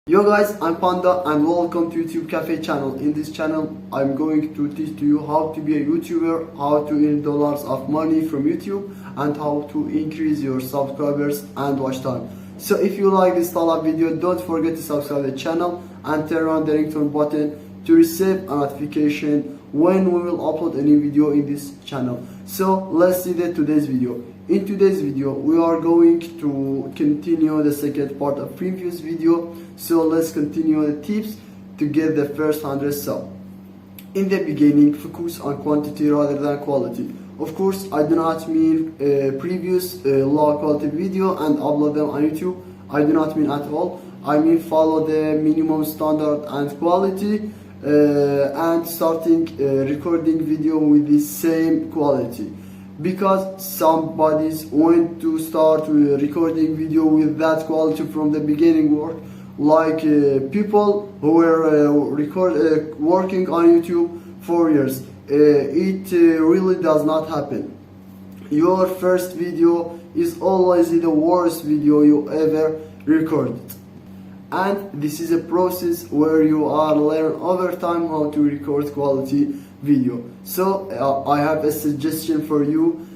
Yo guys, I'm Panda and welcome to YouTube Cafe channel. In this channel, I'm going to teach to you how to be a YouTuber, how to earn dollars of money from YouTube, and how to increase your subscribers and watch time. So if you like this style of video, don't forget to subscribe to the channel and turn on the ringtone button to receive a notification when we will upload a new video in this channel. So let's see today's video. In today's video, we are going to continue the second part of previous video. So let's continue the tips to get the first 100 subs. In the beginning, focus on quantity rather than quality. Of course, I do not mean previous low quality video and upload them on YouTube. I do not mean at all. I mean follow the minimum standard and quality and starting recording video with the same quality. Because some bodies want to start recording video with that quality from the beginning work, like people who were working on YouTube for years. It really does not happen. Your first video is always the worst video you ever recorded, and this is a process where you are learn over time how to record quality video. So I have a suggestion for you.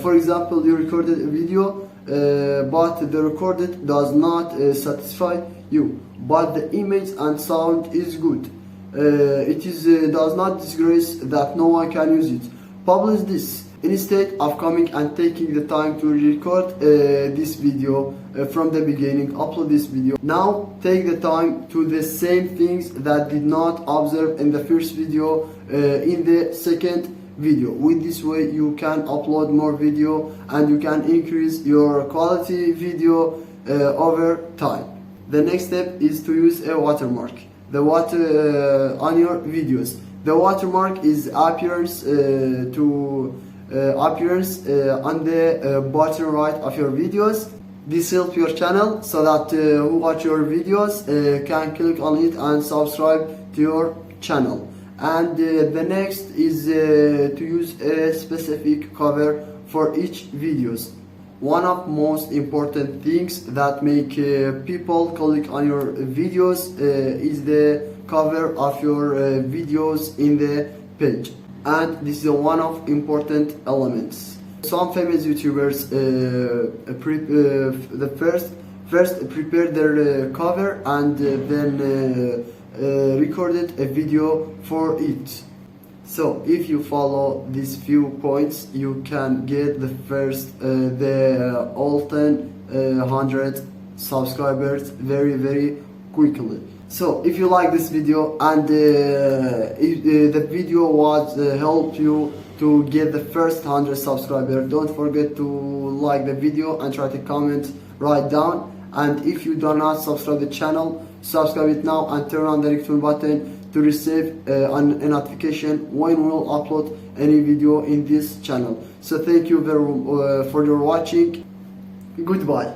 For example, you recorded a video but the recorded does not satisfy you, but the image and sound is good. It is does not disgrace that no one can use it. Publish this instead of coming and taking the time to record this video from the beginning. Upload this video. Now take the time to the same things that did not observe in the first video in the second video. With this way you can upload more video and you can increase your quality video over time. The next step is to use a watermark. The water on your videos. The watermark is appearance on the bottom right of your videos. This helps your channel so that who watch your videos can click on it and subscribe to your channel. And the next is to use a specific cover for each videos. One of most important things that make people click on your videos is the cover of your videos in the page, and this is one of important elements. Some famous YouTubers first prepare their cover and then recorded a video for it. So if you follow these few points, you can get the first all 100 subscribers very quickly. So if you like this video and if the video was helped you to get the first 100 subscribers, don't forget to like the video and try to comment right down. And if you do not subscribe the channel, subscribe it now and turn on the ringtone button to receive a notification when we will upload any video in this channel. So thank you for your watching. Goodbye.